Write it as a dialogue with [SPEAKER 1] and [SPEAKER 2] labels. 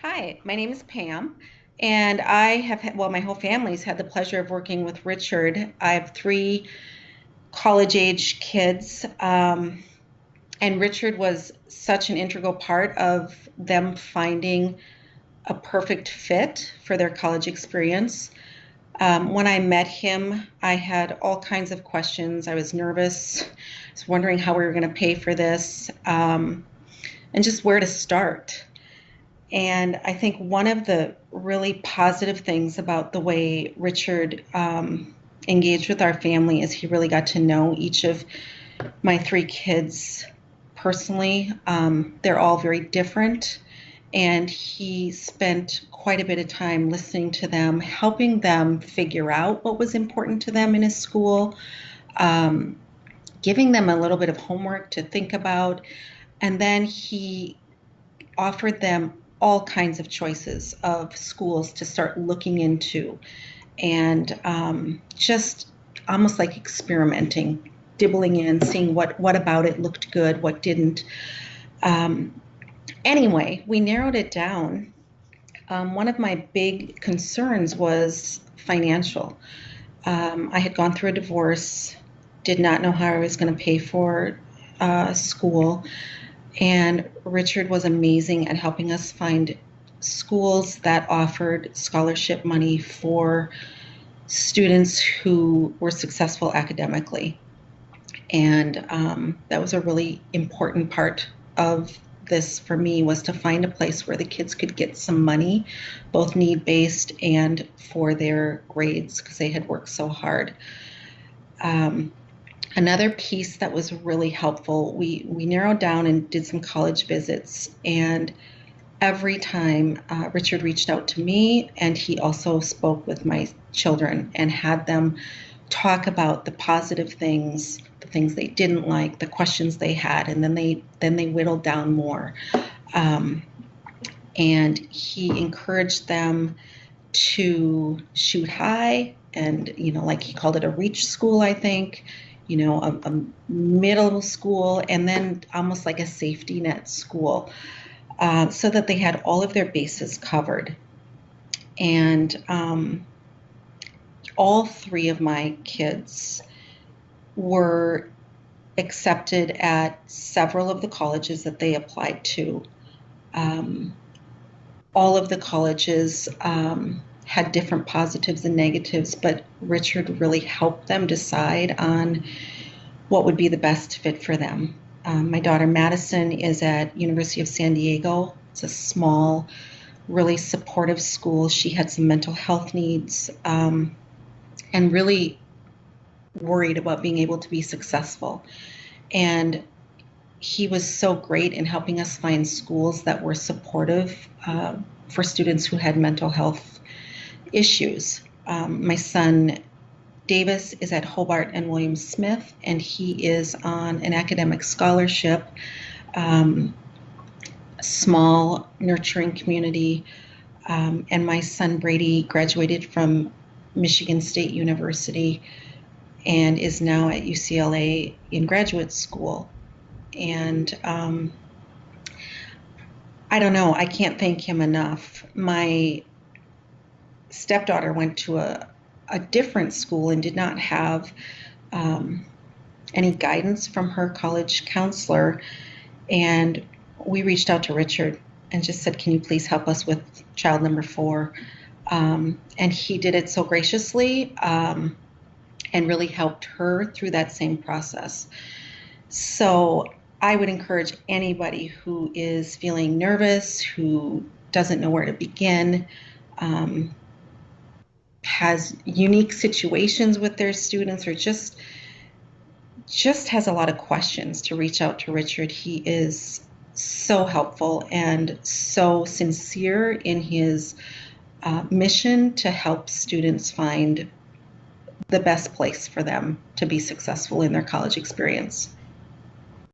[SPEAKER 1] Hi, my name is Pam, and I have had, well, my whole family's had the pleasure of working with Richard. I have three college age kids, and Richard was such an integral part of them finding a perfect fit for their college experience. When I met him, I had all kinds of questions. I was nervous. I was wondering how we were going to pay for this, and just where to start. And I think one of the really positive things about the way Richard engaged with our family is he really got to know each of my three kids personally. They're all very different, and he spent quite a bit of time listening to them, helping them figure out what was important to them in his school, um, giving them a little bit of homework to think about. And then he offered them all kinds of choices of schools to start looking into and just almost like experimenting, dibbling in, seeing what about it looked good, what didn't. Um, anyway, we narrowed it down. One of my big concerns was financial. I had gone through a divorce, did not know how I was going to pay for school. And Richard was amazing at helping us find schools that offered scholarship money for students who were successful academically. And that was a really important part of this for me, was to find a place where the kids could get some money, both need-based and for their grades, because they had worked so hard. Um, Another piece that was really helpful, we narrowed down and did some college visits, and every time Richard reached out to me, and he also spoke with my children and had them talk about the positive things, the things they didn't like, the questions they had, and then they whittled down more. Um, and he encouraged them to shoot high, and like he called it a reach school, I think, a middle school, and then almost like a safety net school, so that they had all of their bases covered. And all three of my kids were accepted at several of the colleges that they applied to. Um, all of the colleges had different positives and negatives, but Richard really helped them decide on what would be the best fit for them. My daughter Madison is at University of San Diego. It's a small, really supportive school. She had some mental health needs, and really worried about being able to be successful. And he was so great in helping us find schools that were supportive for students who had mental health issues. My son Davis is at Hobart and William Smith, and he is on an academic scholarship, um, small, nurturing community. And my son Brady graduated from Michigan State University and is now at UCLA in graduate school. And I don't know, I can't thank him enough. My stepdaughter went to a different school and did not have um, any guidance from her college counselor. And we reached out to Richard and just said, can you please help us with child number four? And he did it so graciously, and really helped her through that same process. So I would encourage anybody who is feeling nervous, who doesn't know where to begin, um, has unique situations with their students, or just has a lot of questions, to reach out to Richard. He is so helpful and so sincere in his mission to help students find the best place for them to be successful in their college experience.